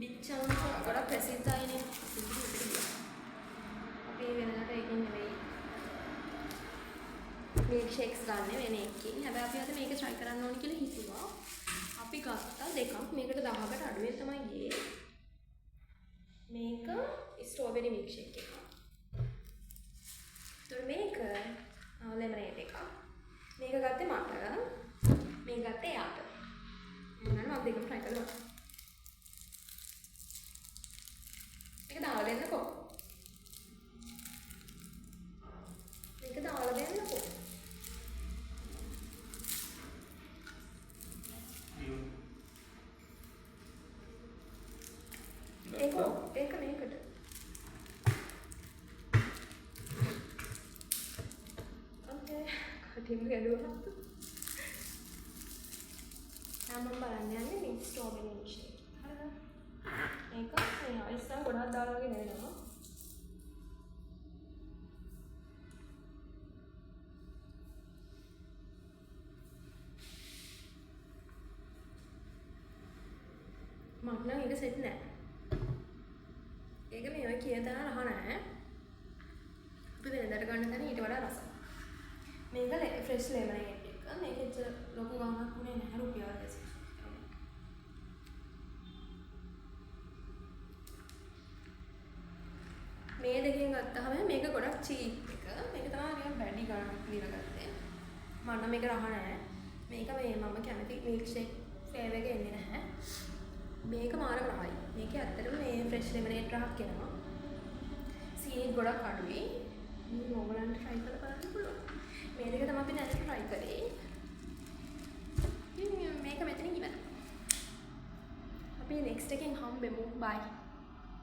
බිච්චන්ස ගොඩක් ප්‍රසිද්ධයිනේ. අපි වෙනකට ඒකින් නෙවෙයි මිල්ක් ෂේක්ස් ගන්න වෙන එකකින්. හැබැයි අපි අද මේක try කරන්න ඕනේ කියලා හිතුවා. අපි ගත්තා දෙකක්. මේකට 10කට අඩුවෙන් තමයි ගියේ. මේක ස්ට්‍රෝබෙරි මිල්ක් ෂේක් එකක්. ඒතර මේක ලෙමනේඩ් එකක්. මේක ගත්තේ මට. මේක ගත්තේ එයාට. මොනවාද මම දෙකම try කරලා බලන්න. මේක දාලා දෙන්නකෝ. මේක දාලා දෙන්නකෝ. ඒක මේකට. ඔකේ. කටින් ගැලුවා. මම බලන්න යන්නේ මේ ස්ට්‍රෝබෙරි මිල්ක් ෂේක්. හරිද? මේක මේ අයිස් එක ගොඩක් දාලා වගේ නෙවෙනවා. මට නම් ඒක සෙට් නෑ. ඒක මේ ඔය කියන තරම් රහ නෑ. අපි වෙනදට ගන්න තැන ඊට වඩා රසයි. මේක ෆ්‍රෙෂ් ලෙමනේඩ් එක. මේක ඇත්තට ලොකු ගාණක් උනේ නැහැ රුපියල් 200. මේ දෙකෙන් ගත්තාම මේක ගොඩක් චීප් එක. මේක තමයි නිකන් වැඩි ගාණක් දීලා ගත්තේ. මම නම් මේක රහ නෑ. මේක මේ මම කැමති මිල්ක් ෂේක් ෆ්ලේවර් එක එන්නේ නැහැ. මේක මාරම රහයි. මේක ඇත්තටම මේ ෆ්‍රෙෂ් ලෙමනේඩ් රහක් එනවා. සීනි ගොඩක් අඩුයි. මේ ඕගලන්ට try කරලා බලන්න පුළුවන්. මේ දෙක තමයි අපි දැන් try කරේ. මේක මෙතනින් ඉවරයි. අපි next එකෙන් හම්බෙමු. bye.